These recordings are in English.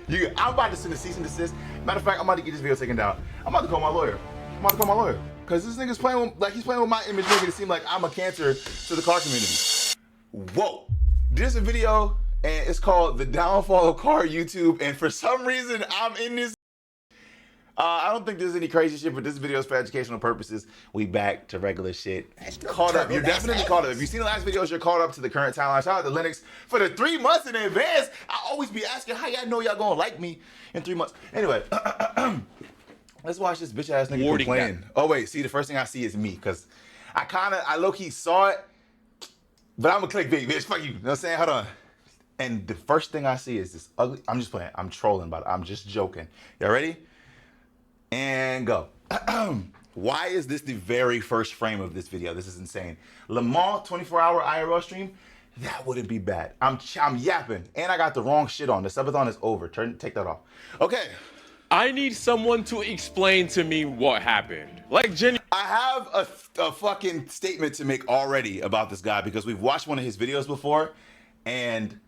I'm about to send a cease and desist. Matter of fact, I'm about to get this video taken down. I'm about to call my lawyer. Because this nigga's playing with, he's playing with my image, making it seem like I'm a cancer to the car community. Whoa. There's a video, and it's called The Downfall of Car YouTube, and for some reason, I'm in this. I don't think there's any crazy shit, but this video is for educational purposes. We back to regular shit. Caught up. You're definitely caught up. If you've seen the last videos, you're caught up to the current timeline. Shout out to Linux for the 3 months in advance. I always be asking how y'all know y'all gonna like me in 3 months. Anyway, let's watch this bitch ass nigga complain. Oh wait, see, the first thing I see is me, because I low-key saw it, but I'm a clickbait bitch. Fuck you. You know what I'm saying? Hold on. And the first thing I see is this ugly. I'm just playing. I'm trolling about it. I'm just joking. Y'all ready? And go. Why is this the very first frame of this video? This is insane. Le Mans 24-hour IRL stream? That wouldn't be bad. I'm yapping, and I got the wrong shit on. The subathon is over. Take that off. Okay. I need someone to explain to me what happened. Like, I have a fucking statement to make already about this guy, because we've watched one of his videos before, and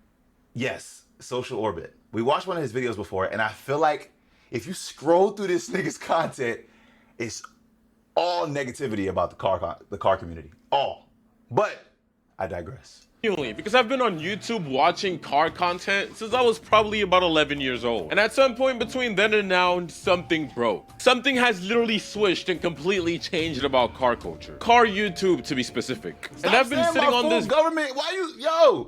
yes, Social Orbit. We watched one of his videos before, and I feel like if you scroll through this nigga's content, it's all negativity about the car community. All. But I digress. Because I've been on YouTube watching car content since I was probably about 11 years old. And at some point between then and now, something broke. Something has literally switched and completely changed about car culture. Car YouTube, to be specific. Stop, and I've been sitting on this government. Why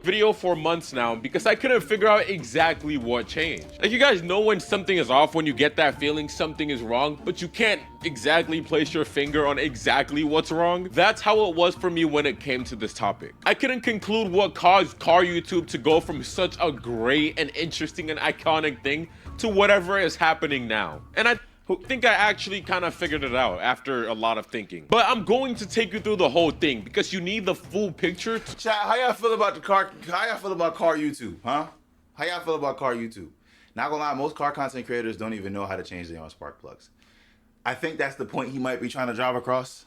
video for months now, because I couldn't figure out exactly what changed. Like, you guys know when something is off, when you get that feeling something is wrong, but you can't exactly place your finger on exactly what's wrong. That's how it was for me when it came to this topic. I couldn't conclude what caused car YouTube to go from such a great and interesting and iconic thing to whatever is happening now. And I think I actually kind of figured it out after a lot of thinking. But I'm going to take you through the whole thing, because you need the full picture. Chat, how y'all feel about car YouTube, huh? How y'all feel about car YouTube? Not gonna lie, most car content creators don't even know how to change their own spark plugs. I think that's the point he might be trying to drive across.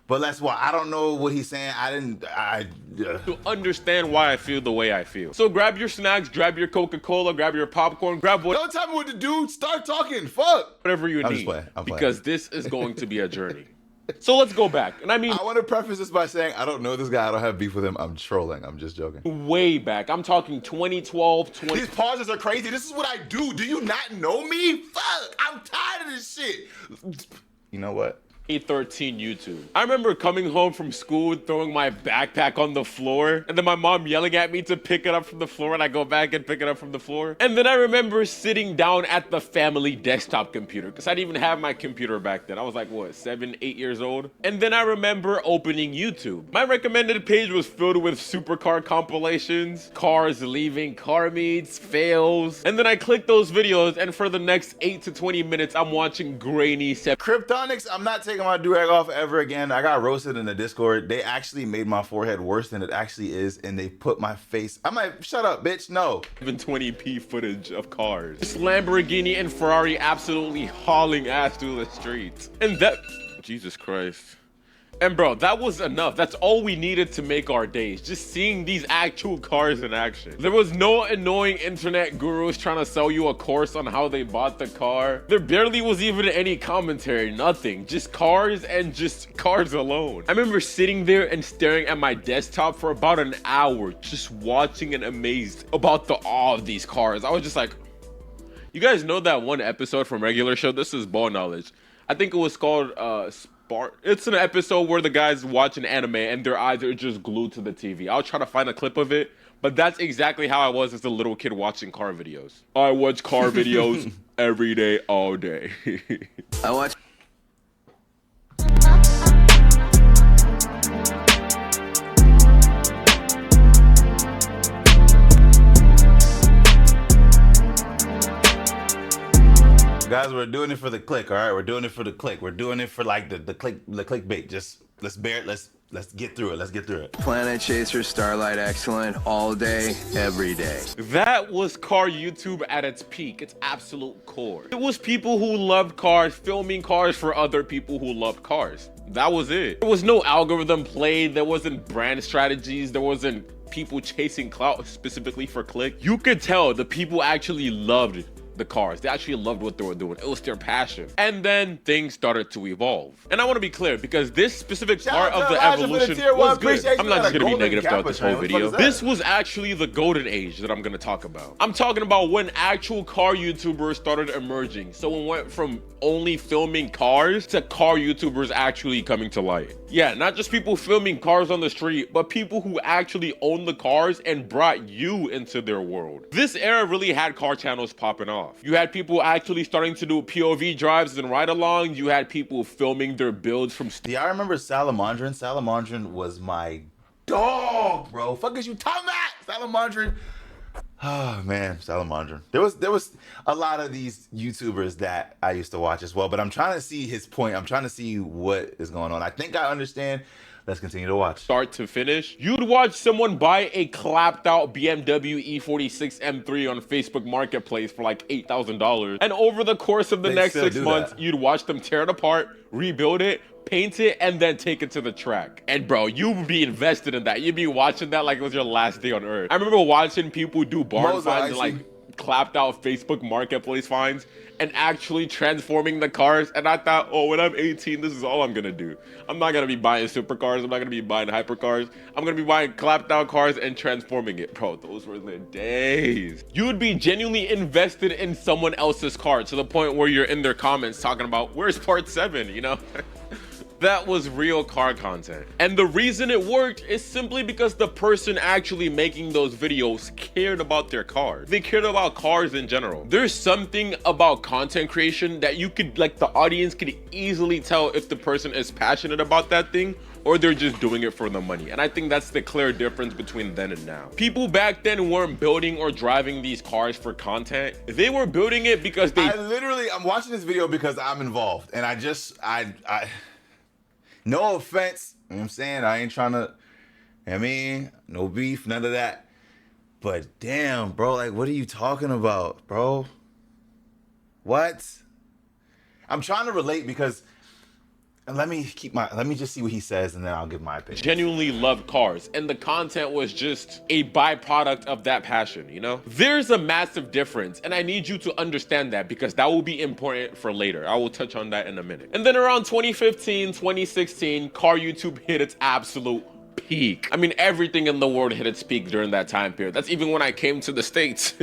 But that's why I don't know what he's saying. To understand why I feel the way I feel. So grab your snacks, grab your Coca-Cola, grab your popcorn, grab what. Don't tell me what to do. Start talking. Fuck. Whatever you need. Because this is going to be a journey. So let's go back. And I mean, I want to preface this by saying I don't know this guy. I don't have beef with him. I'm trolling. I'm just joking. Way back. I'm talking 2012, These pauses are crazy. This is what I do. Do you not know me? Fuck. I'm tired of this shit. You know what? 2013 YouTube. I remember coming home from school, throwing my backpack on the floor, and then my mom yelling at me to pick it up from the floor, and I go back and pick it up from the floor. And then I remember sitting down at the family desktop computer, because I didn't even have my computer back then. I was like, what, 7, 8 years old? And then I remember opening YouTube. My recommended page was filled with supercar compilations, cars leaving car meets, fails. And then I clicked those videos, and for the next 8 to 20 minutes, I'm watching grainy Kryptonics. I'm not taking my do-rag off ever again. I got roasted in the Discord. They actually made my forehead worse than it actually is, and they put my face. I'm like, shut up, bitch. No. 720p footage of cars. This Lamborghini and Ferrari absolutely hauling ass through the streets. And that, Jesus Christ. And bro, that was enough. That's all we needed to make our days. Just seeing these actual cars in action. There was no annoying internet gurus trying to sell you a course on how they bought the car. There barely was even any commentary, nothing. Just cars and just cars alone. I remember sitting there and staring at my desktop for about an hour, just watching and amazed about the awe of these cars. I was just like, you guys know that one episode from Regular Show? This is ball knowledge. I think it was called it's an episode where the guys watch an anime and their eyes are just glued to the TV. I'll try to find a clip of it, but that's exactly how I was as a little kid watching car videos. I watch car videos every day, all day. I watch. Guys, we're doing it for the click, all right? We're doing it for the click. We're doing it for like the clickbait. Just let's get through it. Let's get through it. Planet Chaser, Starlight Excellent, all day, every day. That was car YouTube at its peak, its absolute core. It was people who loved cars filming cars for other people who loved cars. That was it. There was no algorithm played. There wasn't brand strategies. There wasn't people chasing clout specifically for click. You could tell the people actually loved the cars. They actually loved what they were doing. It was their passion. And then things started to evolve. And I want to be clear, because this specific part of the evolution was good. I'm not just going to be negative throughout this whole video. This was actually the golden age that I'm going to talk about. I'm talking about when actual car YouTubers started emerging. So we went from only filming cars to car YouTubers actually coming to light. Yeah, not just people filming cars on the street, but people who actually own the cars and brought you into their world. This era really had car channels popping off. You had people actually starting to do POV drives and ride-alongs. You had people filming their builds from... Yeah, I remember Salamandrin. Salamandrin was my dog, bro. Fuck is you talking about? Salamandrin. Oh man, Salamandrin. There was a lot of these YouTubers that I used to watch as well, but I'm trying to see his point. I'm trying to see what is going on. I think I understand. Let's continue to watch. Start to finish, you'd watch someone buy a clapped out BMW E46 M3 on Facebook Marketplace for like $8,000. And over the course of the next 6 months, you'd watch them tear it apart, rebuild it, paint it, and then take it to the track. And bro, you would be invested in that. You'd be watching that like it was your last day on earth. I remember watching people do barn finds and like clapped out Facebook Marketplace finds and actually transforming the cars. And I thought, oh, when I'm 18, this is all I'm gonna do. I'm not gonna be buying supercars. I'm not gonna be buying hypercars. I'm gonna be buying clapped out cars and transforming it. Bro, those were the days. You would be genuinely invested in someone else's car to the point where you're in their comments talking about, where's part 7, you know? That was real car content. And the reason it worked is simply because the person actually making those videos cared about their cars. They cared about cars in general. There's something about content creation that you could, like, the audience could easily tell if the person is passionate about that thing or they're just doing it for the money. And I think that's the clear difference between then and now. People back then weren't building or driving these cars for content. They were building it because they... I'm watching this video because I'm involved. And no offense, you know what I'm saying? I ain't trying to, I mean, no beef, none of that. But damn, bro, like, what are you talking about, bro? What? I'm trying to relate because, let me just see what he says and then I'll give my opinion. Genuinely loved cars, and the content was just a byproduct of that passion, you know? There's a massive difference, and I need you to understand that because that will be important for later. I will touch on that in a minute. And then around 2015, 2016, car YouTube hit its absolute peak. I mean, everything in the world hit its peak during that time period. That's even when I came to the States.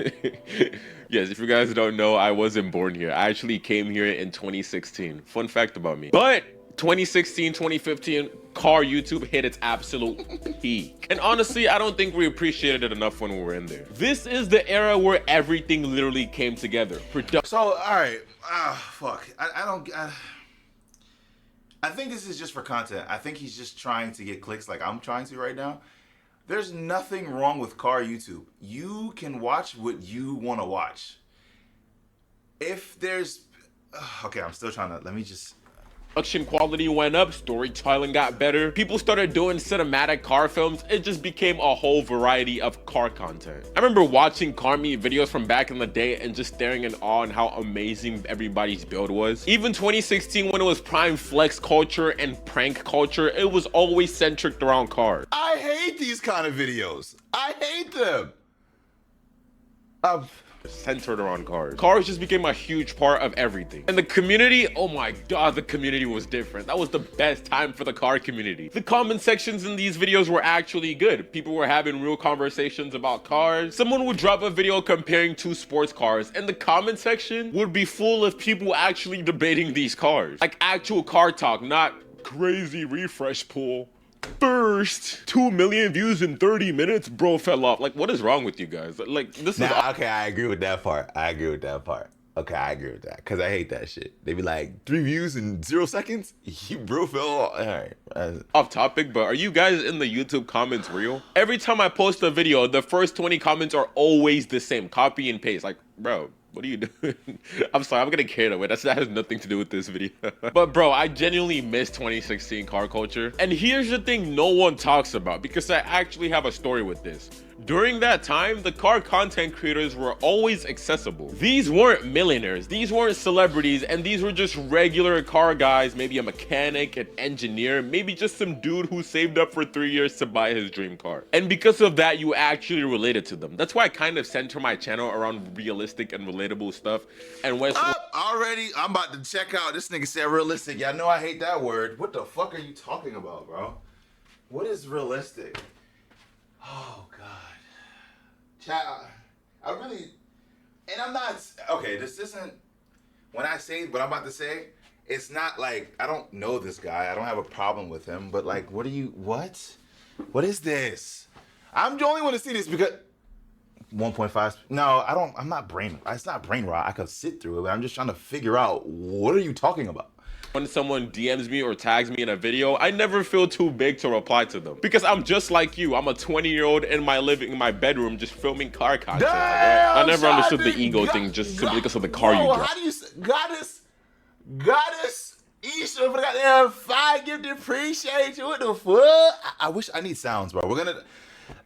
Yes, if you guys don't know, I wasn't born here. I actually came here in 2016. Fun fact about me. But 2016, 2015, car YouTube hit its absolute peak. And honestly, I don't think we appreciated it enough when we were in there. This is the era where everything literally came together. So, all right, fuck. I think this is just for content. I think he's just trying to get clicks like I'm trying to right now. There's nothing wrong with car YouTube. You can watch what you want to watch. If there's... okay, I'm still trying to... Let me just... Production quality went up, storytelling got better, people started doing cinematic car films. It just became a whole variety of car content. I remember watching car meet videos from back in the day and just staring in awe on how amazing everybody's build was. Even 2016, when it was prime flex culture and prank culture, it was always centric around cars. I hate these kind of videos. I hate them. Centered around cars. Cars just became a huge part of everything. And the community, oh my god, the community was different. That was the best time for the car community. The comment sections in these videos were actually good. People were having real conversations about cars. Someone would drop a video comparing two sports cars and the comment section would be full of people actually debating these cars. Like actual car talk, not crazy refresh pool. First 2 million views in 30 minutes, bro fell off. Like, what is wrong with you guys? Like, this is... okay, I agree with that part. Okay, I agree with that. Because I hate that shit. They be like, 3 views in 0 seconds? You bro fell off. All right. Off topic, but are you guys in the YouTube comments real? Every time I post a video, the first 20 comments are always the same. Copy and paste. Like, bro, what are you doing? I'm sorry, I'm gonna carry it away. That has nothing to do with this video. But bro, I genuinely miss 2016 car culture. And here's the thing no one talks about, because I actually have a story with this. During that time, the car content creators were always accessible. These weren't millionaires, these weren't celebrities, and these were just regular car guys, maybe a mechanic, an engineer, maybe just some dude who saved up for 3 years to buy his dream car. And because of that, you actually related to them. That's why I kind of center my channel around realistic and relatable stuff. And when already, I'm about to check out. This nigga said realistic. Y'all know I hate that word. What the fuck are you talking about, bro? What is realistic? Oh, God. Chat, I really, and I'm not, okay, this isn't, when I say what I'm about to say, it's not like, I don't know this guy. I don't have a problem with him, but like, what What is this? I'm the only one to see this because 1.5. No, I'm not it's not brain rot. I could sit through it, but I'm just trying to figure out, what are you talking about? When someone DMs me or tags me in a video, I never feel too big to reply to them. Because I'm just like you. I'm a 20-year-old in my bedroom just filming car content. Damn, I never understood the ego thing just simply because of the car you drive. How do you say, Goddess Isha for the goddamn 5 gift, appreciate you. What the fuck? I wish I need sounds, bro.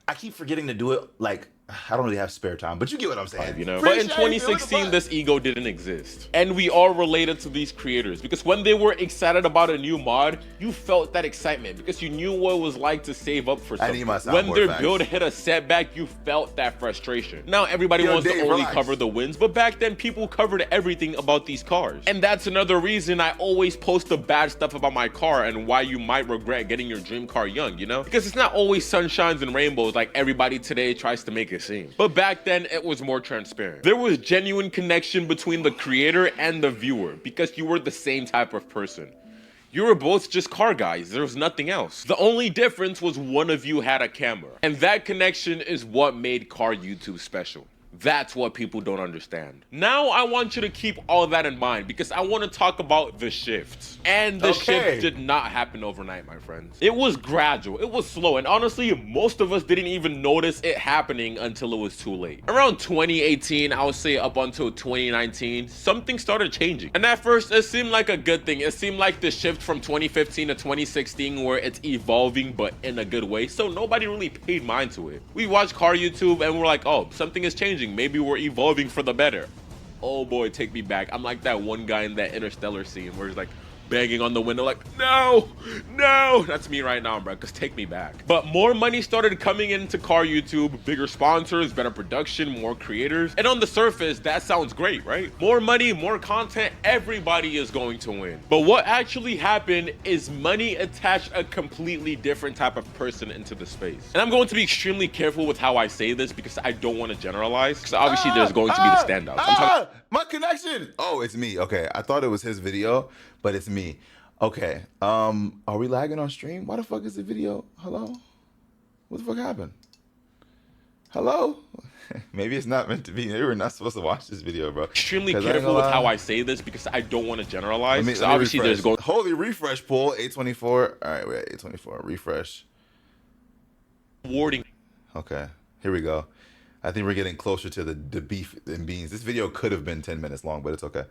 I keep forgetting to do it. Like, I don't really have spare time, but you get what I'm saying. You know? But in 2016, this ego didn't exist. And we all related to these creators because when they were excited about a new mod, you felt that excitement because you knew what it was like to save up for something. When their build hit a setback, you felt that frustration. Now everybody wants to only cover the wins, but back then people covered everything about these cars. And that's another reason I always post the bad stuff about my car and why you might regret getting your dream car young, you know? Because it's not always sunshines and rainbows like everybody today tries to make it seem. But back then it was more transparent. There was genuine connection between the creator and the viewer because you were the same type of person. You were both just car guys. There was nothing else. The only difference was one of you had a camera. And that connection is what made car YouTube special. That's what people don't understand. Now I want you to keep all that in mind because I want to talk about the shift. And the shift did not happen overnight, my friends. It was gradual, it was slow, and honestly, most of us didn't even notice it happening until it was too late. Around 2018, I would say up until 2019, something started changing. And at first, it seemed like a good thing. It seemed like the shift from 2015 to 2016 where it's evolving, but in a good way. So nobody really paid mind to it. We watched car YouTube and we're like, oh, something is changing. Maybe we're evolving for the better. Oh boy, take me back. I'm like that one guy in that Interstellar scene where he's like banging on the window like, no, no. That's me right now, bro, because take me back. But more money started coming into car YouTube, bigger sponsors, better production, more creators. And on the surface, that sounds great, right? More money, more content, everybody is going to win. But what actually happened is money attached a completely different type of person into the space. And I'm going to be extremely careful with how I say this because I don't want to generalize, because obviously there's going to be the standouts. My connection. Oh, it's me. Okay, I thought it was his video, but it's me. Okay, are we lagging on stream? Why the fuck is the video? Hello? What the fuck happened? Hello? Maybe it's not meant to be. Maybe we're not supposed to watch this video, bro. Extremely careful with how I say this because I don't want to generalize. Let me obviously refresh. There's going. Holy refresh pool, 824. All right, we're at 824. Refresh. Warding. Okay, here we go. I think we're getting closer to the beef and beans. This video could have been 10 minutes long, but it's okay.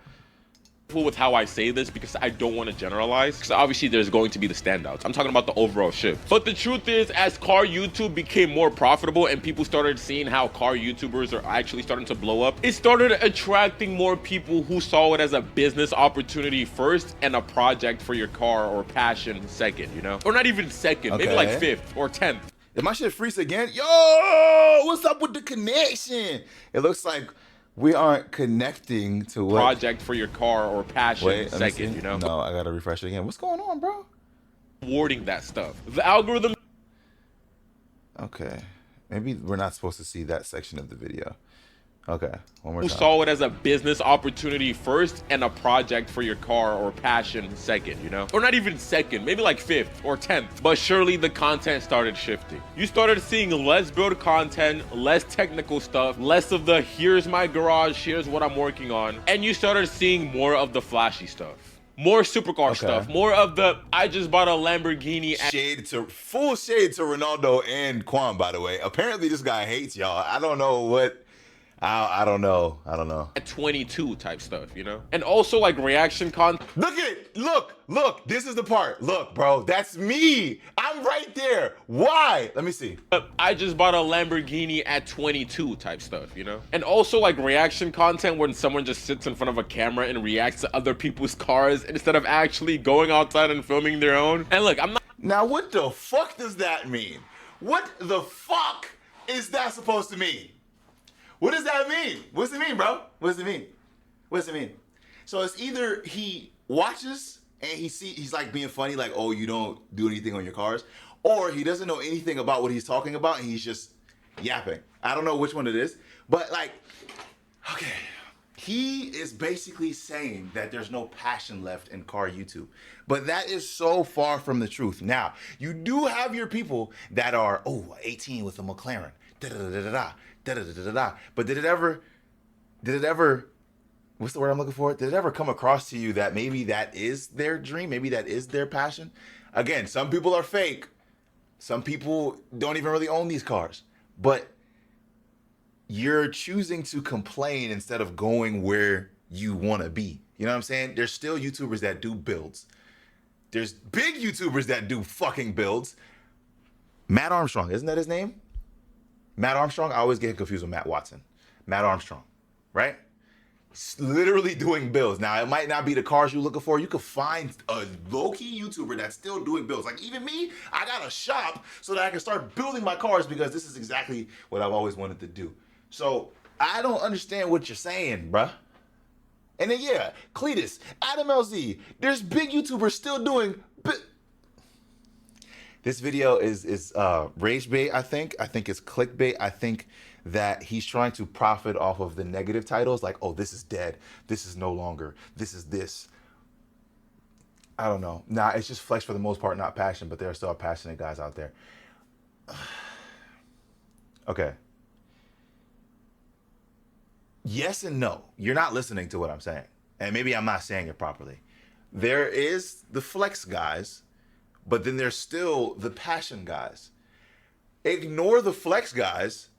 With how I say this because I don't want to generalize, because obviously there's going to be the standouts. I'm talking about the overall shift. But the truth is, as car YouTube became more profitable and people started seeing how car YouTubers are actually starting to blow up, it started attracting more people who saw it as a business opportunity first and a project for your car or passion second, you know? Or not even second, maybe like 5th or 10th. Did my shit freeze again? Yo, what's up with the connection? It looks like we aren't connecting to what project for your car or passion second, you know? No, I gotta refresh it again. What's going on, bro? Warding that stuff. The algorithm. Okay, maybe we're not supposed to see that section of the video. Okay, one more time. Who saw it as a business opportunity first and a project for your car or passion second, you know? Or not even second, maybe like 5th or 10th. But surely the content started shifting. You started seeing less build content, less technical stuff, less of the here's my garage, here's what I'm working on. And you started seeing more of the flashy stuff. More supercar stuff, more of the I just bought a Lamborghini. Full shade to Ronaldo and Quan, by the way. Apparently this guy hates y'all. I don't know what. I don't know. At 22 type stuff, you know? And also like reaction content. Look at it. Look. This is the part. Look, bro. That's me. I'm right there. Why? Let me see. I just bought a Lamborghini at 22 type stuff, you know? And also like reaction content when someone just sits in front of a camera and reacts to other people's cars instead of actually going outside and filming their own. And look, I'm not. Now, what the fuck does that mean? What the fuck is that supposed to mean? What does that mean? What does it mean, bro? What does it mean? What does it mean? So it's either he watches and he's like being funny, like, oh, you don't do anything on your cars, or he doesn't know anything about what he's talking about and he's just yapping. I don't know which one it is, but like, okay. He is basically saying that there's no passion left in car YouTube. But that is so far from the truth. Now, you do have your people that are, 18 with a McLaren, da-da-da-da-da, da-da-da-da-da. But did it ever, what's the word I'm looking for? Did it ever come across to you that maybe that is their dream? Maybe that is their passion? Again, some people are fake. Some people don't even really own these cars. But you're choosing to complain instead of going where you want to be. You know what I'm saying? There's still YouTubers that do builds. There's big YouTubers that do fucking builds. Matt Armstrong, isn't that his name? Matt Armstrong? I always get confused with Matt Watson. Matt Armstrong, right? Literally doing builds. Now, it might not be the cars you're looking for. You could find a low-key YouTuber that's still doing builds. Like even me, I got a shop so that I can start building my cars because this is exactly what I've always wanted to do. So I don't understand what you're saying, bruh. And then yeah, Cletus, Adam LZ, there's big YouTubers still doing. This video is rage bait. I think it's clickbait. I think that he's trying to profit off of the negative titles, like, oh, this is dead, this is no longer, this is this. I don't know. Nah, it's just flex for the most part, not passion. But there are still passionate guys out there. Okay. Yes and no. You're not listening to what I'm saying. And maybe I'm not saying it properly. There is the flex guys, but then there's still the passion guys. Ignore the flex guys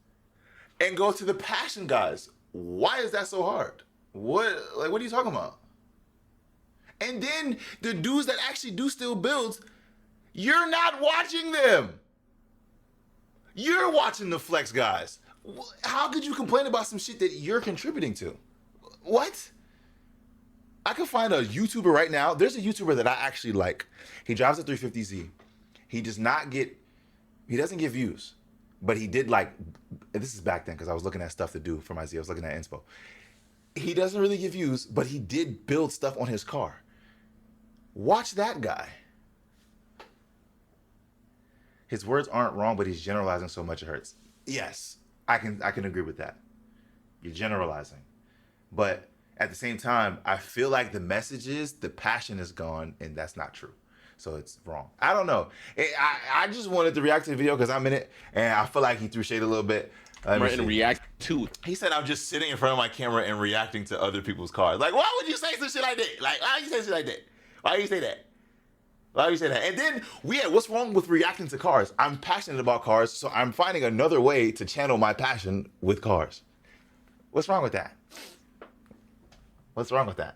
and go to the passion guys. Why is that so hard? What are you talking about? And then the dudes that actually do still builds, you're not watching them. You're watching the flex guys. How could you complain about some shit that you're contributing to? What? I could find a YouTuber right now. There's a YouTuber that I actually like. He drives a 350Z. He doesn't get views, but he did like, this is back then because I was looking at stuff to do for my Z. I was looking at inspo. He doesn't really get views, but he did build stuff on his car. Watch that guy. His words aren't wrong, but he's generalizing so much it hurts. Yes. I can agree with that. You're generalizing. But at the same time, I feel like the message is the passion is gone, and that's not true. So it's wrong. I don't know. I just wanted to react to the video because I'm in it, and I feel like he threw shade a little bit. And react to. He said I'm just sitting in front of my camera and reacting to other people's cars. Like, why would you say some shit like that? Like, why would you say shit like that? Why do you say that? Why do you say that? And then, what's wrong with reacting to cars? I'm passionate about cars, so I'm finding another way to channel my passion with cars. What's wrong with that? What's wrong with that?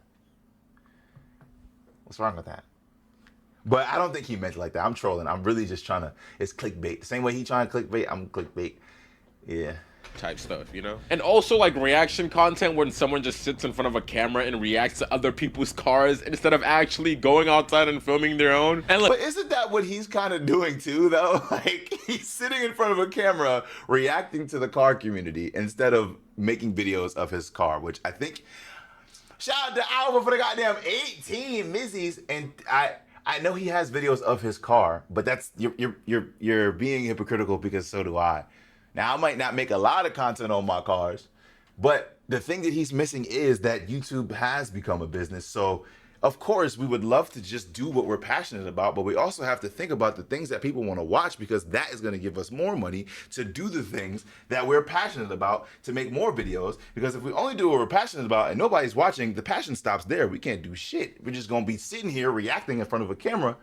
What's wrong with that? But I don't think he meant it like that. I'm trolling. I'm really just trying to, it's clickbait. The same way he trying to clickbait, I'm clickbait. Yeah. Type stuff, you know? And also like reaction content when someone just sits in front of a camera and reacts to other people's cars instead of actually going outside and filming their own. And like, but isn't that what he's kind of doing too, though? Like, he's sitting in front of a camera reacting to the car community instead of making videos of his car, which I think, shout out to Alva for the goddamn 18 Mizzies. And I know he has videos of his car, but that's, you're being hypocritical because so do I. Now, I might not make a lot of content on my cars, but the thing that he's missing is that YouTube has become a business. So, of course, we would love to just do what we're passionate about, but we also have to think about the things that people want to watch because that is going to give us more money to do the things that we're passionate about to make more videos. Because if we only do what we're passionate about and nobody's watching, the passion stops there. We can't do shit. We're just going to be sitting here reacting in front of a camera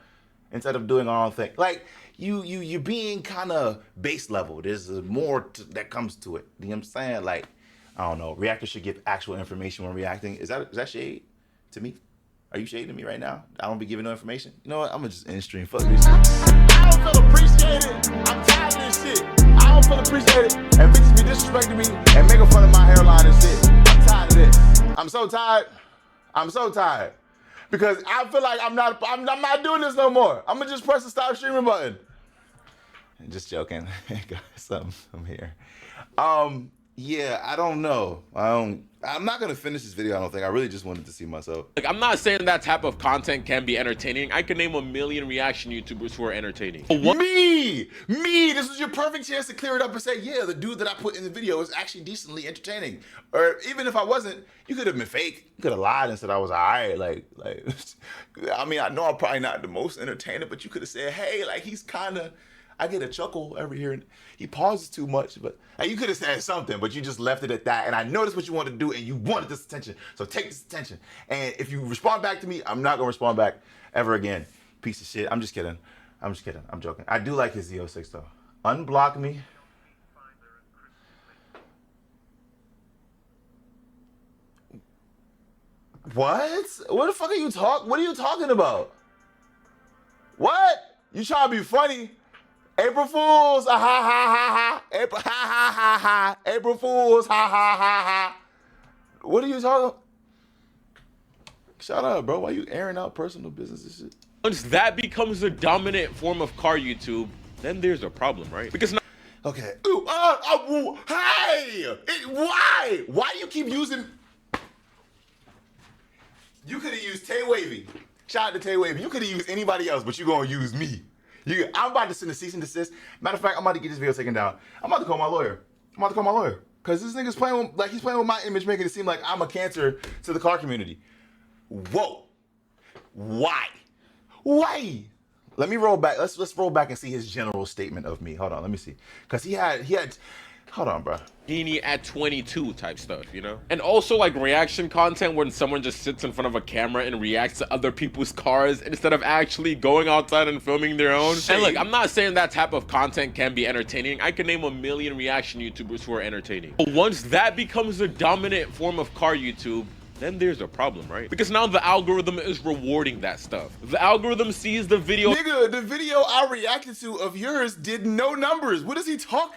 instead of doing our own thing. Like, you're being kind of base level. There's more that comes to it. You know what I'm saying? Like, I don't know. Reactors should give actual information when reacting. Is that shade to me? Are you shading me right now? I don't be giving no information. You know what? I'm gonna just end stream. Fuck this shit. don't feel appreciated. I'm tired of this shit. I don't feel appreciated. And bitches be disrespecting me and making fun of my hairline and shit. I'm tired of this. I'm so tired. I'm so tired. Because I feel like I'm not doing this no more. I'm gonna just press the stop streaming button. Just joking. Guys, I'm here. Yeah, I don't know. I'm not gonna finish this video, I don't think. I really just wanted to see myself. Like, I'm not saying that type of content can be entertaining. I can name a million reaction YouTubers who are entertaining. Me! This was your perfect chance to clear it up and say, yeah, the dude that I put in the video is actually decently entertaining. Or even if I wasn't, you could have been fake. You could have lied and said I was alright. Like, I mean, I know I'm probably not the most entertaining, but you could have said, hey, like, he's kinda, I get a chuckle every here and he pauses too much, but like, you could have said something, but you just left it at that. And I know that's what you wanted to do, and you wanted this attention. So take this attention. And if you respond back to me, I'm not gonna respond back ever again. Piece of shit. I'm just kidding. I'm just kidding. I'm joking. I do like his Z06 though. Unblock me. What? What the fuck are you What are you talking about? What? You trying to be funny? April Fools, ha ha ha ha. April, ha ha ha ha. April Fools, ha ha ha ha. What are you talking? Shut up, bro. Why you airing out personal business and shit? Once that becomes the dominant form of car YouTube, then there's a problem, right? Because now, okay. Ooh, hey! Why? Why do you keep using? You could have used Tay Wavy. Shout out to Tay Wavy. You could have used anybody else, but you gonna use me. I'm about to send a cease and desist. Matter of fact, I'm about to get this video taken down. I'm about to call my lawyer. Because this nigga's playing with, he's playing with my image, making it seem like I'm a cancer to the car community. Whoa. Why? Let me roll back. Let's roll back and see his general statement of me. Hold on, let me see. Because he had, hold on, bro. Genie at 22 type stuff, you know? And also like reaction content when someone just sits in front of a camera and reacts to other people's cars instead of actually going outside and filming their own. Shame. And look, I'm not saying that type of content can be entertaining. I can name a million reaction YouTubers who are entertaining. But once that becomes the dominant form of car YouTube, then there's a problem, right? Because now the algorithm is rewarding that stuff. The algorithm sees the video. Nigga, the video I reacted to of yours did no numbers. What does he talk?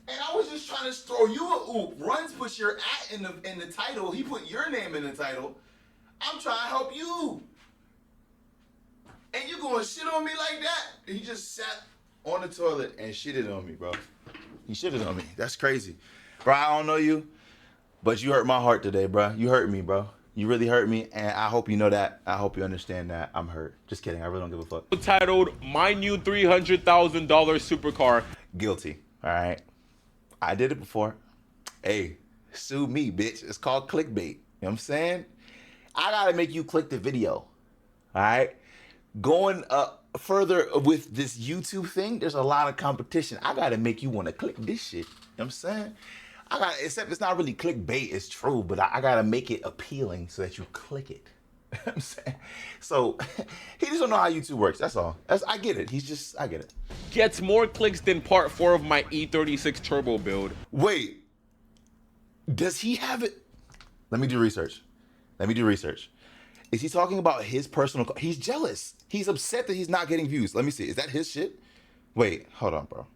And I was just trying to throw you a oop. Runs put your at in the title. He put your name in the title. I'm trying to help you. And you gonna shit on me like that? He just sat on the toilet and shitted on me, bro. He shitted on me. That's crazy. Bro, I don't know you, but you hurt my heart today, bro. You hurt me, bro. You really hurt me, and I hope you know that. I hope you understand that. I'm hurt. Just kidding. I really don't give a fuck. Titled, My New $300,000 Supercar. Guilty, all right? I did it before. Hey, sue me, bitch. It's called clickbait. You know what I'm saying? I gotta make you click the video. All right? Going further with this YouTube thing, there's a lot of competition. I gotta make you wanna click this shit. You know what I'm saying? Except it's not really clickbait, it's true, but I gotta make it appealing so that you click it. You know what I'm saying? So he just don't know how YouTube works. That's all. I get it. I get it. Gets more clicks than part 4 of my E36 turbo build. Wait, does he have it? Let me do research. Is he talking about his personal? He's jealous. He's upset that he's not getting views. Let me see. Is that his shit? Wait, hold on, bro.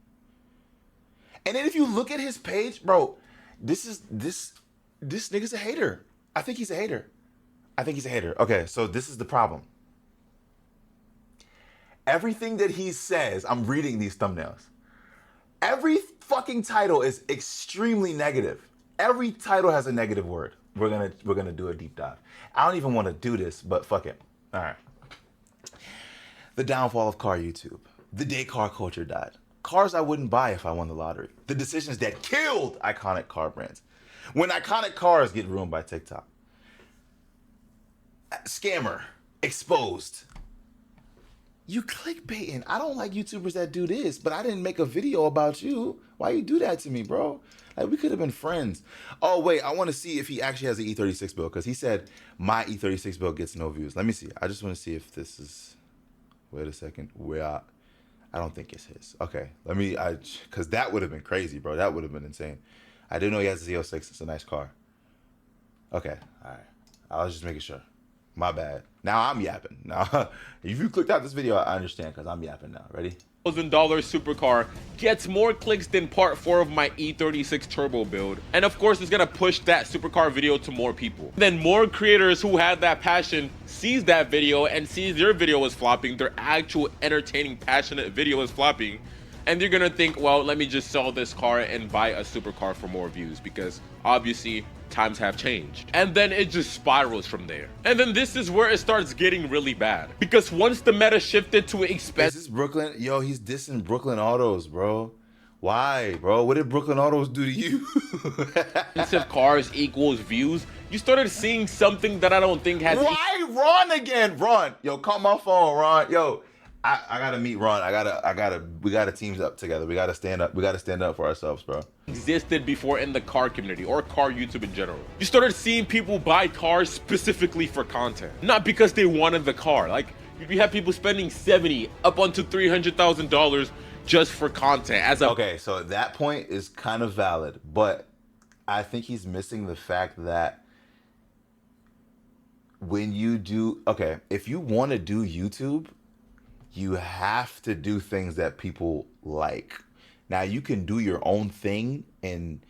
And then if you look at his page, bro, this nigga's a hater. I think he's a hater. Okay, so this is the problem. Everything that he says, I'm reading these thumbnails. Every fucking title is extremely negative. Every title has a negative word. We're gonna do a deep dive. I don't even want to do this, but fuck it. All right. The downfall of car YouTube. The day car culture died. Cars I wouldn't buy if I won the lottery. The decisions that killed iconic car brands. When iconic cars get ruined by TikTok. Scammer. Exposed. You clickbaiting. I don't like YouTubers that do this, but I didn't make a video about you. Why you do that to me, bro? Like, we could have been friends. Oh, wait, I want to see if he actually has an E36 build, because he said my E36 build gets no views. Let me see. I just want to see if this is... Wait a second. I don't think it's his. Okay, because that would have been crazy, bro. That would have been insane. I didn't know he has a Z06. It's a nice car. Okay, all right. I was just making sure. My bad. Now I'm yapping. Now, if you clicked out this video, I understand because I'm yapping now. Ready? $1,000 supercar gets more clicks than part 4 of my E36 turbo build, and of course it's gonna push that supercar video to more people. Then more creators who had that passion sees that video and sees their video is flopping, their actual entertaining passionate video is flopping, and they're gonna think, well, let me just sell this car and buy a supercar for more views, because obviously times have changed. And then it just spirals from there. And then this is where it starts getting really bad, because once the meta shifted to expensive— Is this Brooklyn? Yo, he's dissing Brooklyn Autos, bro. Why, bro? What did Brooklyn Autos do to you? expensive cars equals views, you started seeing something that I don't think has— Why Ron again? Ron, yo, call my phone, Ron. Yo, I gotta meet Ron. We gotta team up together. We gotta stand up. We gotta stand up for ourselves, bro. existed before in the car community or car YouTube in general. You started seeing people buy cars specifically for content, not because they wanted the car. Like, you have people spending $70,000 up onto $300,000 just for content. Okay, so that point is kind of valid, but I think he's missing the fact that when you do, okay, if you want to do YouTube, you have to do things that people like. Now, you can do your own thing and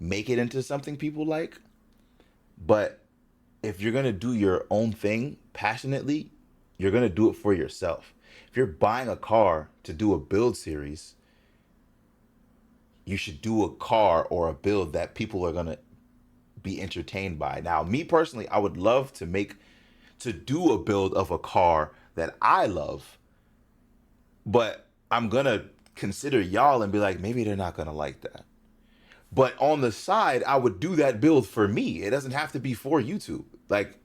make it into something people like, but if you're going to do your own thing passionately, you're going to do it for yourself. If you're buying a car to do a build series, you should do a car or a build that people are going to be entertained by. Now, me personally, I would love to do a build of a car that I love, but I'm going to consider y'all and be like, maybe they're not going to like that. But on the side, I would do that build for me. It doesn't have to be for YouTube. Like,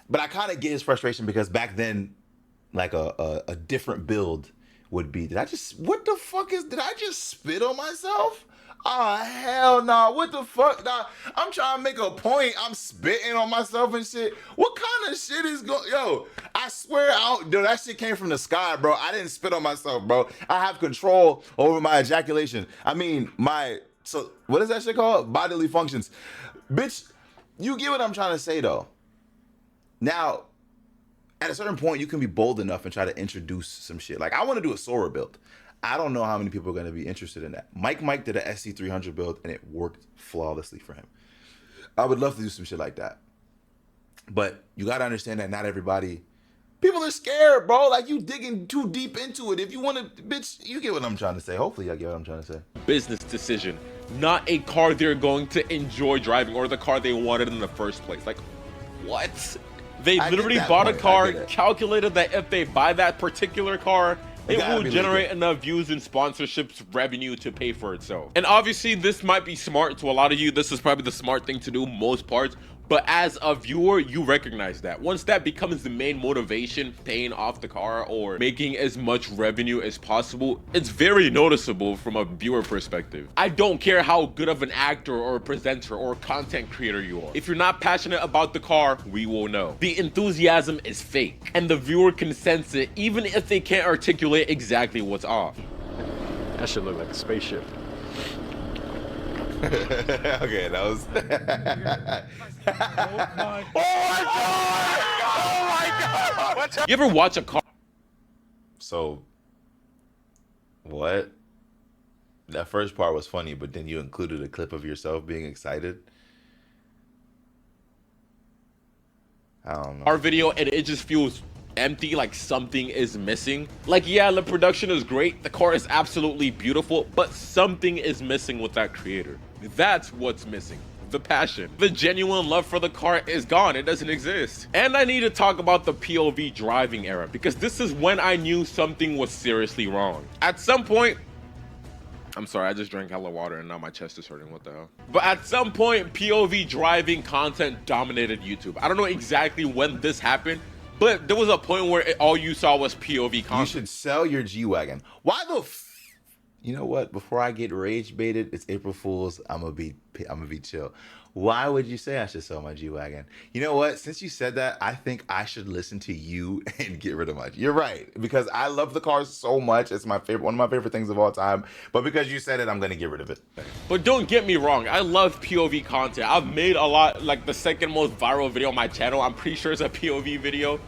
but I kind of get his frustration, because back then, like a different build would be, did I just spit on myself? Oh, hell no. What the fuck? Nah, I'm trying to make a point. I'm spitting on myself and shit. What kind of shit is going? Yo, I swear dude, that shit came from the sky, bro. I didn't spit on myself, bro. I have control over my ejaculation. I mean, so what is that shit called? Bodily functions. Bitch, you get what I'm trying to say, though. Now, at a certain point, you can be bold enough and try to introduce some shit. Like, I want to do a Sora build. I don't know how many people are going to be interested in that. Mike did a SC300 build, and it worked flawlessly for him. I would love to do some shit like that. But you got to understand that not everybody... People are scared, bro. Like, you digging too deep into it. If you want to... Bitch, you get what I'm trying to say. Hopefully, I get what I'm trying to say. Business decision, not a car they're going to enjoy driving or the car they wanted in the first place. Like, what? They literally bought a car, calculated that if they buy that particular car, it will generate enough views and sponsorships revenue to pay for itself. And obviously, this might be smart to a lot of you. This is probably the smart thing to do most parts. But as a viewer, you recognize that. Once that becomes the main motivation, paying off the car or making as much revenue as possible, it's very noticeable from a viewer perspective. I don't care how good of an actor or presenter or content creator you are. If you're not passionate about the car, we will know. The enthusiasm is fake, and the viewer can sense it even if they can't articulate exactly what's off. That should look like a spaceship. Okay, that was... Oh my God! You ever watch a car? So, what? That first part was funny, but then you included a clip of yourself being excited. I don't know. Our video, and it just feels empty, like something is missing. Like, yeah, the production is great, the car is absolutely beautiful, but something is missing with that creator. That's what's missing. The passion. The genuine love for the car is gone. It doesn't exist. And I need to talk about the POV driving era, because this is when I knew something was seriously wrong. At some point, I'm sorry, I just drank hella water and now my chest is hurting, what the hell? But at some point, POV driving content dominated YouTube. I don't know exactly when this happened, but there was a point where all you saw was POV content. You should sell your G-Wagon. Why the you know what? Before I get rage baited, it's April Fool's. I'm gonna be chill. Why would you say I should sell my G-Wagon? You know what? Since you said that, I think I should listen to you and get rid of my. You're right, because I love the car so much. It's my favorite, one of my favorite things of all time. But because you said it, I'm gonna get rid of it. But don't get me wrong, I love POV content. I've made a lot, like the second most viral video on my channel. I'm pretty sure it's a POV video.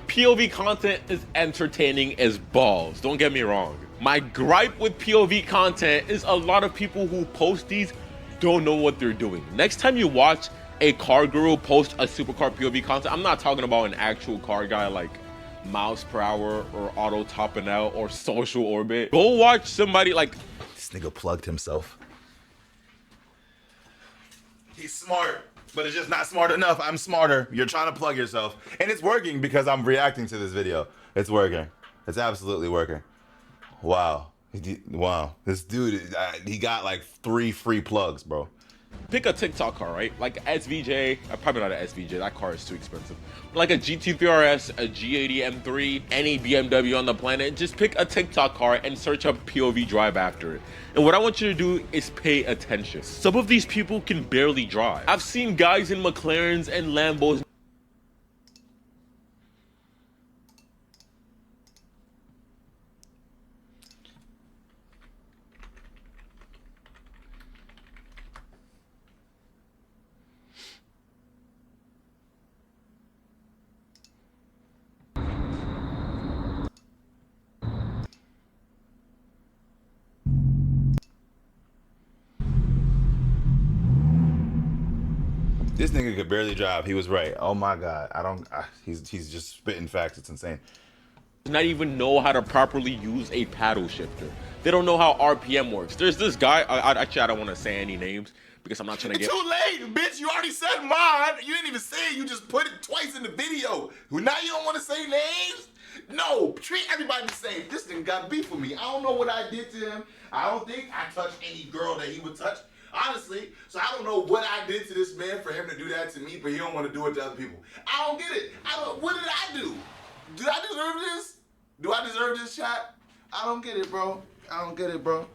POV content is entertaining as balls. Don't get me wrong. My gripe with POV content is a lot of people who post these don't know what they're doing. Next time you watch a car guru post a supercar POV content, I'm not talking about an actual car guy like miles per hour or auto topping out or social orbit. Go watch somebody like this nigga plugged himself. He's smart, but it's just not smart enough. I'm smarter. You're trying to plug yourself, and it's working because I'm reacting to this video. It's working. It's absolutely working. Wow. Wow, this dude, he got like 3 free plugs, bro. pick a TikTok car, right? Like SVJ, probably not an SVJ, that car is too expensive. Like a GT3 RS, a G80 M3, any BMW on the planet, just pick a TikTok car and search up POV drive after it. And what I want you to do is pay attention. Some of these people can barely drive. I've seen guys in McLarens and Lambos. This nigga could barely drive. He was right. Oh my God. He's just spitting facts. It's insane. Not even know how to properly use a paddle shifter. They don't know how RPM works. There's this guy, actually I don't want to say any names because I'm not trying to get... It's too late, bitch. You already said mine. You didn't even say it. You just put it twice in the video. Now you don't want to say names? No, treat everybody the same. This nigga got beef with me. I don't know what I did to him. I don't think I touched any girl that he would touch. Honestly, so I don't know what I did to this man for him to do that to me, but he don't want to do it to other people. I don't get it. What did I do? Did I deserve this? Do I deserve this shot? I don't get it, bro. I don't get it, bro.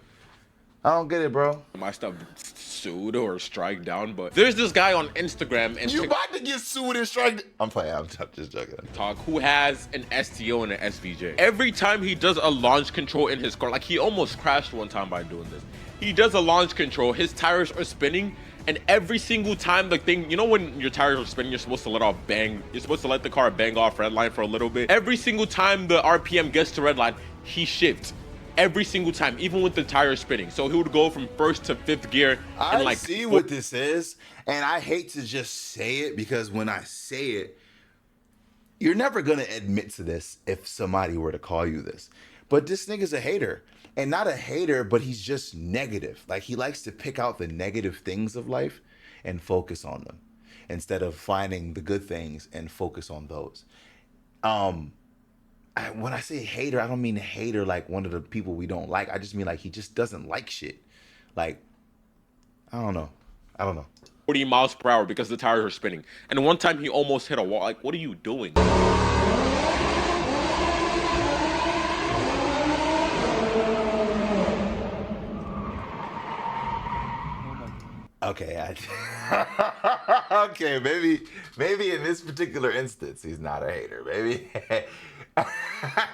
I don't get it, bro. My stuff sued or strike down, but there's this guy on Instagram and you about to get sued and strike. I'm playing. I'm just joking. Who has an STO and an SVJ. Every time he does a launch control in his car, like he almost crashed one time by doing this. He does a launch control, his tires are spinning, and every single time the thing, you know when your tires are spinning, you're supposed to let off bang, you're supposed to let the car bang off red line for a little bit. Every single time the RPM gets to red line, he shifts. Every single time, even with the tires spinning. So he would go from first to fifth gear. And I see what this is, and I hate to just say it because when I say it, you're never gonna admit to this if somebody were to call you this. But this nigga's a hater. And not a hater, but he's just negative. Like he likes to pick out the negative things of life and focus on them instead of finding the good things and focus on those. When I say hater, I don't mean hater like one of the people we don't like. I just mean like he just doesn't like shit. Like, I don't know. 40 miles per hour because the tires are spinning. And one time he almost hit a wall. Like, what are you doing? Okay, okay, maybe in this particular instance, he's not a hater, maybe.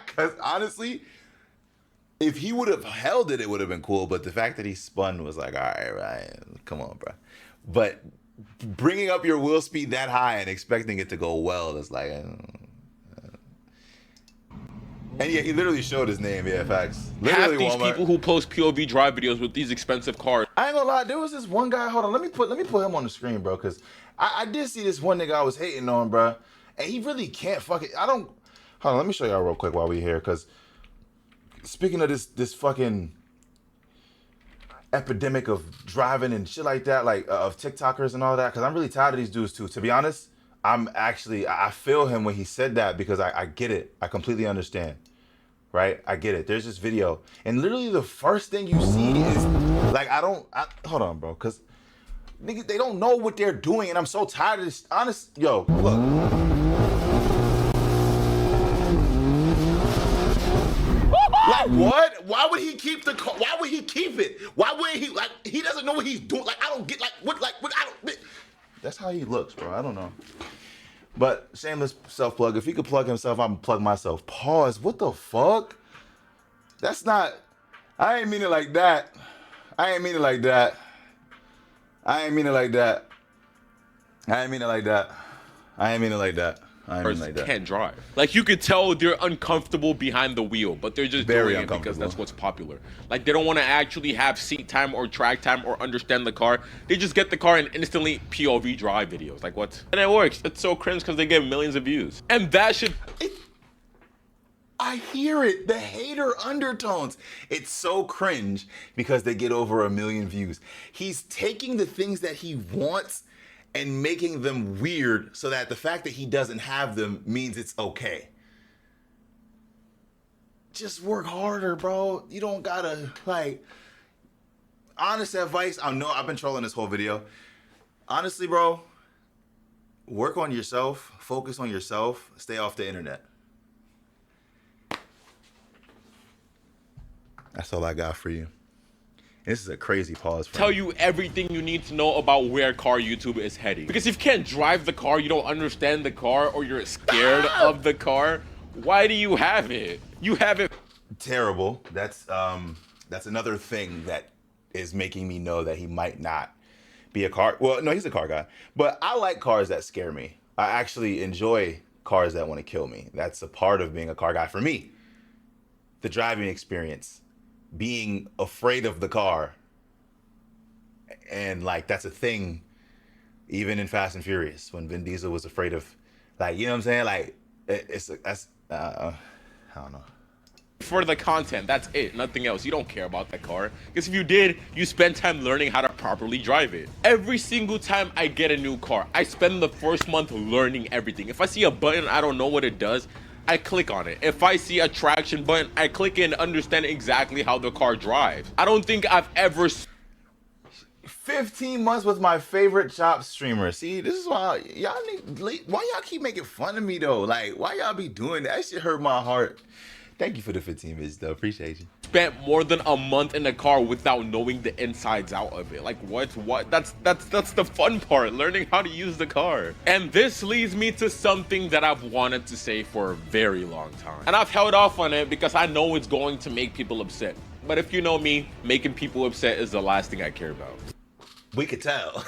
Because honestly, if he would have held it, it would have been cool. But the fact that he spun was like, all right, Ryan, come on, bro. But bringing up your wheel speed that high and expecting it to go well is like... And yeah, he literally showed his name, yeah, facts. Literally half these Walmart. people who post POV drive videos with these expensive cars. I ain't gonna lie, there was this one guy, hold on, let me put him on the screen, bro, because I did see this one nigga I was hating on, bro, and he really can't fucking, hold on, let me show y'all real quick while we here, because speaking of this fucking epidemic of driving and shit like that, like of TikTokers and all that, because I'm really tired of these dudes too, to be honest. I feel him when he said that because I get it. I completely understand, right? I get it. There's this video and literally the first thing you see is like, hold on, bro. Cause nigga, they don't know what they're doing. And I'm so tired of this. Honest, yo, look. Like what? Why would he keep the car? Why would he keep it? Why wouldn't he, like, he doesn't know what he's doing. Like, I don't get, like, what, I don't, That's how he looks, bro. I don't know. But shameless self plug. If he could plug himself, I'm gonna plug myself. Pause. What the fuck? That's not. I ain't mean it like that. I ain't mean it like that. I ain't mean it like that. I ain't mean it like that. I ain't mean it like that. I ain't mean it like that. Can't drive. Like, you could tell they're uncomfortable behind the wheel, but they're just Very doing it because that's what's popular. Like, they don't want to actually have seat time or track time or understand the car. They just get the car and instantly POV drive videos. Like, what? And it works. It's so cringe because they get millions of views. And that should... I hear it. The hater undertones. It's so cringe because they get over 1 million views. He's taking the things that he wants and making them weird so that the fact that he doesn't have them means it's okay. Just work harder, bro. You don't gotta, like, honest advice. I know I've been trolling this whole video. Honestly, bro, work on yourself, focus on yourself, stay off the internet. That's all I got for you. This is a crazy pause. Tell you everything you need to know about where car YouTube is heading. Because if you can't drive the car, you don't understand the car, or you're scared of the car, why do you have it? You have it. Terrible. That's another thing that is making me know that he might not be a car. Well, no, he's a car guy. But I like cars that scare me. I actually enjoy cars that want to kill me. That's a part of being a car guy for me. The driving experience. Being afraid of the car, and like that's a thing even in Fast and Furious when Vin Diesel was afraid of, like, you know what I'm saying, like I don't know. For the content, that's it, nothing else. You don't care about that car, because if you did, you spend time learning how to properly drive it. Every single time I get a new car, I spend the first month learning everything. If I see a button I don't know what it does, I click on it. If I see a traction button, I click in and understand exactly how the car drives. I don't think I've ever... 15 months with my favorite chop streamer. See, this is why y'all why y'all keep making fun of me though? Like, why y'all be doing that? That shit hurt my heart. Thank you for the 15 minutes though. Appreciate you. Spent more than a month in the car without knowing the insides out of it. Like, what? That's the fun part, learning how to use the car. And this leads me to something that I've wanted to say for a very long time. And I've held off on it because I know it's going to make people upset. But if you know me, making people upset is the last thing I care about. We could tell.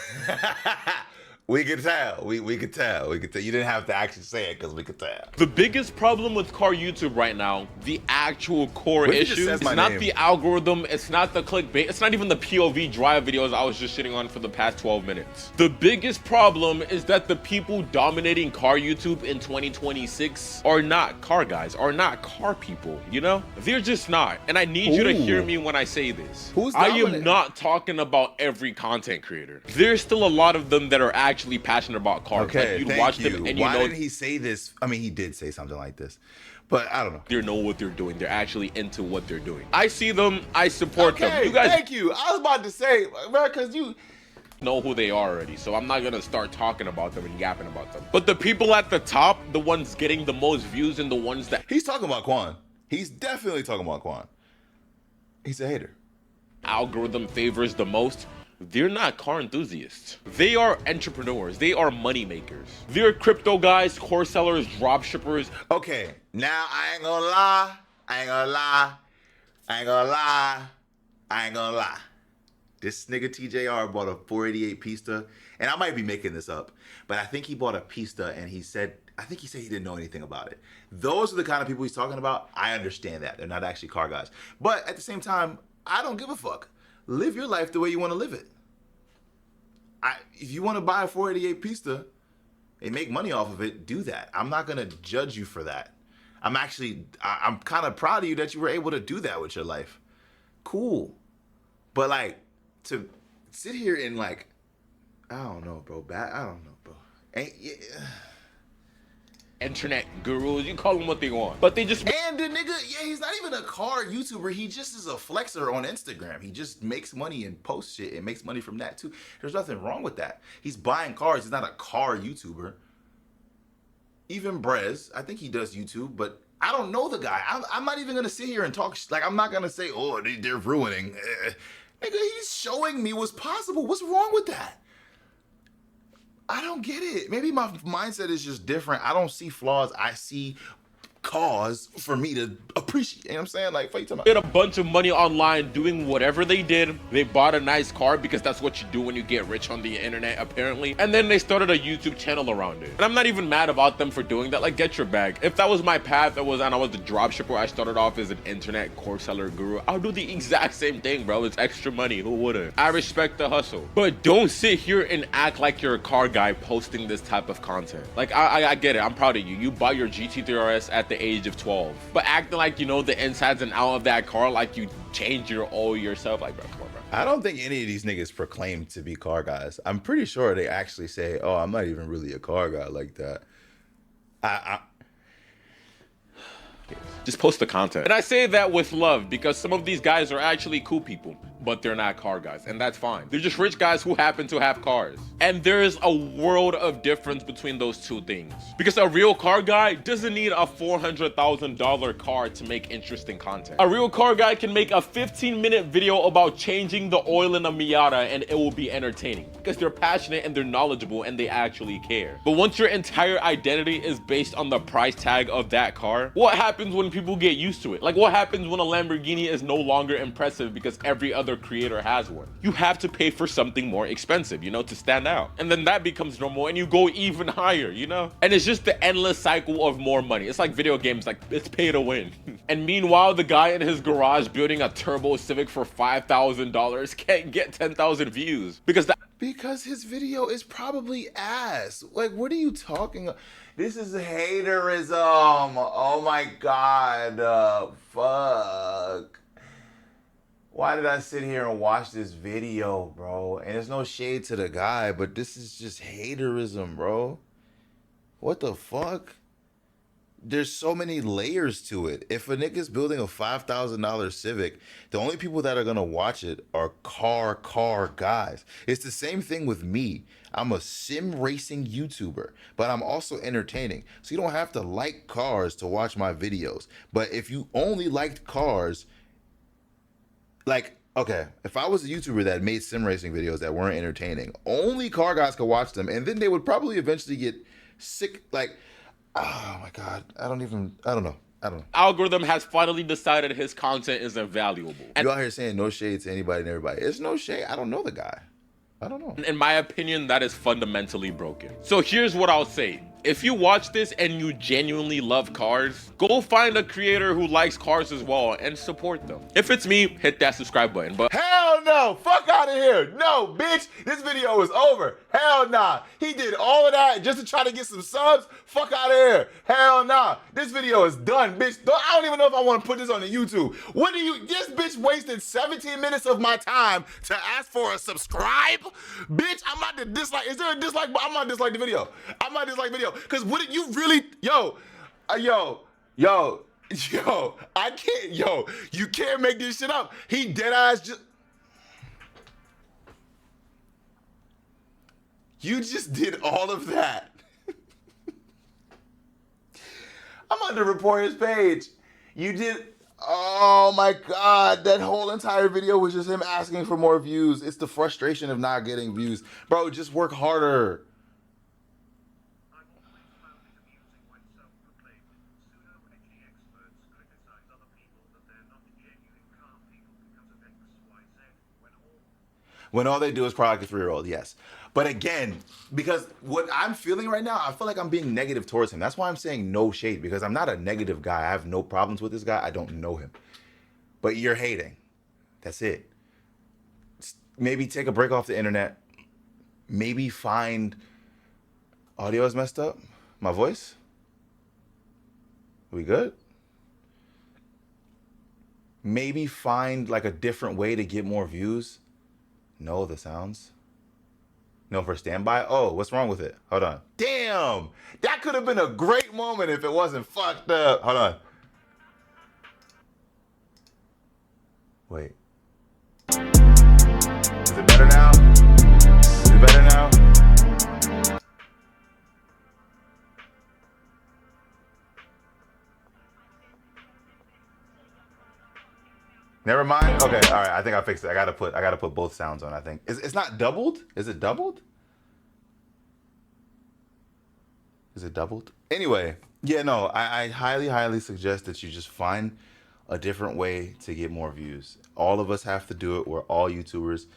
We could tell. We could tell. We could tell. You didn't have to actually say it because we could tell. The biggest problem with car YouTube right now, the actual core issue, is not the algorithm, it's not the clickbait, it's not even the POV drive videos I was just shitting on for the past 12 minutes. The biggest problem is that the people dominating car YouTube in 2026 are not car guys, are not car people, you know? They're just not. And I need you to hear me when I say this. I am not talking about every content creator. There's still a lot of them that are actually passionate about cars. Okay, like, you watch them and Why didn't he say this? I mean, he did say something like this, but I don't know. They know what they're doing. They're actually into what they're doing. I see them. I support them. You guys, thank you. I was about to say, bro, because you know who they are already, so I'm not gonna start talking about them and yapping about them. But the people at the top, the ones getting the most views and the ones that... He's talking about Quan. He's definitely talking about Quan. He's a hater. Algorithm favors the most. They're not car enthusiasts. They are entrepreneurs. They are money makers. They're crypto guys, course sellers, drop shippers. Okay, now I ain't gonna lie. I ain't gonna lie. I ain't gonna lie. I ain't gonna lie. This nigga TJR bought a 488 Pista, and I might be making this up, but I think he bought a Pista and he said he didn't know anything about it. Those are the kind of people he's talking about. I understand that. They're not actually car guys. But at the same time, I don't give a fuck. Live your life the way you want to live it. If you want to buy a 488 Pista and make money off of it, do that. I'm not going to judge you for that. I'm kind of proud of you that you were able to do that with your life. Cool. But like, to sit here and like, I don't know, bro. I don't know, bro. Internet gurus, you call them what they want, but they just... And the nigga, he's not even a car YouTuber. He just is a flexer on Instagram. He just makes money and posts shit and makes money from that too. There's nothing wrong with that. He's buying cars. He's not a car YouTuber. Even Brez, I think he does YouTube, but I don't know the guy. I'm not even gonna sit here and talk. Like, I'm not gonna say, oh, they're ruining. Nigga, he's showing me what's possible. What's wrong with that? I don't get it. Maybe my mindset is just different. I don't see flaws. I see cause for me to appreciate. You know what I'm saying? Like, what you talking Made about? a bunch of money online doing whatever they did. They bought a nice car because that's what you do when you get rich on the internet, apparently. And then they started a YouTube channel around it. And I'm not even mad about them for doing that. Like, get your bag. If that was my path, and I was the dropshipper, I started off as an internet course seller guru, I'll do the exact same thing, bro. It's extra money. Who wouldn't? I respect the hustle. But don't sit here and act like you're a car guy posting this type of content. Like, I get it. I'm proud of you. You bought your GT3 RS at the age of 12. But acting like you know the insides and out of that car, like you change your oil yourself, like, bro, come on, bro. I don't think any of these niggas proclaim to be car guys. I'm pretty sure they actually say, oh, I'm not even really a car guy like that. Just post the content. And I say that with love because some of these guys are actually cool people, but they're not car guys, and that's fine. They're just rich guys who happen to have cars. And there's a world of difference between those two things. Because a real car guy doesn't need a $400,000 car to make interesting content. A real car guy can make a 15-minute video about changing the oil in a Miata and it will be entertaining because they're passionate and they're knowledgeable and they actually care. But once your entire identity is based on the price tag of that car, what happens when people get used to it? Like, what happens when a Lamborghini is no longer impressive because every other creator has one? You have to pay for something more expensive, you know, to stand out. And then that becomes normal and you go even higher, you know? And it's just the endless cycle of more money. It's like video games, like it's pay to win. And meanwhile, the guy in his garage building a turbo Civic for $5,000 can't get 10,000 views Because his video is probably ass. Like, what are you talking about? This is haterism. Oh my God. Fuck. Why did I sit here and watch this video, bro? And there's no shade to the guy, but this is just haterism, bro. What the fuck? There's so many layers to it. If a nigga's building a $5,000 Civic, the only people that are gonna watch it are car guys. It's the same thing with me. I'm a sim racing YouTuber, but I'm also entertaining. So you don't have to like cars to watch my videos. But if you only liked cars, like, okay, if I was a YouTuber that made sim racing videos that weren't entertaining, only car guys could watch them, and then they would probably eventually get sick. Like, oh my God, I don't know. algorithm has finally decided his content is invaluable. And You out here saying no shade to anybody and everybody. It's no shade. I don't know the guy. I don't know. in my opinion, that is fundamentally broken. So here's what I'll say. If you watch this and you genuinely love cars, go find a creator who likes cars as well and support them. If it's me, hit that subscribe button. But Hell no! Fuck out of here! No, bitch! This video is over. Hell nah. He did all of that just to try to get some subs? Fuck out of here. Hell nah. This video is done, bitch. I don't even know if I want to put this on the YouTube. This bitch wasted 17 minutes of my time to ask for a subscribe? Bitch, I'm about to dislike. Is there a dislike? I'm not dislike the video. I'm not dislike video. Cause what did you really, I can't, you can't make this shit up. He dead ass just. You just did all of that. I'm about to report his page. You did, oh my God, that whole entire video was just him asking for more views. It's the frustration of not getting views. Bro, just work harder. When all they do is cry like a 3-year-old, yes. But again, because what I'm feeling right now, I feel like I'm being negative towards him. That's why I'm saying no shade, because I'm not a negative guy. I have no problems with this guy. I don't know him. But you're hating. That's it. Maybe take a break off the internet. Maybe find... Audio is messed up? My voice? We good? Maybe find like a different way to get more views. No, the sounds. No, for standby. Oh, what's wrong with it? Hold on. Damn! That could have been a great moment if it wasn't fucked up. Hold on. Wait. Is it better now? Is it better now? Never mind. Okay, all right. I think I fixed it. I gotta put both sounds on. I think it's not doubled. Is it doubled? Is it doubled? Anyway, yeah, no, I highly, highly suggest that you just find a different way to get more views. All of us have to do it. We're all YouTubers.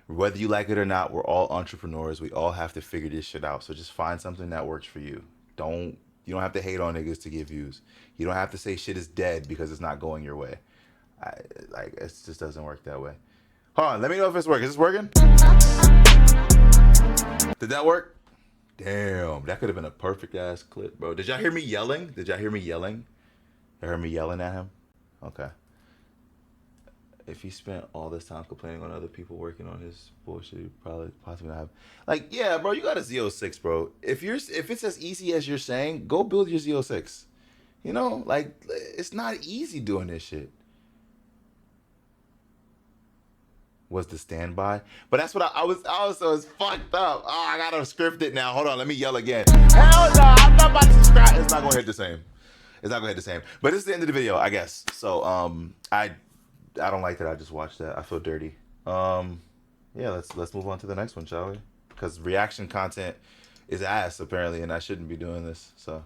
Whether you like it or not, we're all entrepreneurs. We all have to figure this shit out. So just find something that works for you. You don't have to hate on niggas to get views. You don't have to say shit is dead because it's not going your way. It just doesn't work that way. Hold on, let me know if it's working. Is this working? Did that work? Damn, that could have been a perfect ass clip, bro. Did y'all hear me yelling? Did y'all hear me yelling? You heard me yelling at him? Okay. If he spent all this time complaining on other people working on his bullshit, he probably possibly not have. Like, yeah, bro, you got a Z06, bro. If it's as easy as you're saying, go build your Z06. You know, like, it's not easy doing this shit. Was the standby? But that's what I was so it's fucked up. Oh, I gotta script it now. Hold on, let me yell again. Hell no, I'm not about to subscribe. It's not gonna hit the same. It's not gonna hit the same. But it's the end of the video, I guess. So I don't like that I just watched that. I feel dirty. Yeah, let's move on to the next one, shall we? Because reaction content is ass apparently, and I shouldn't be doing this. So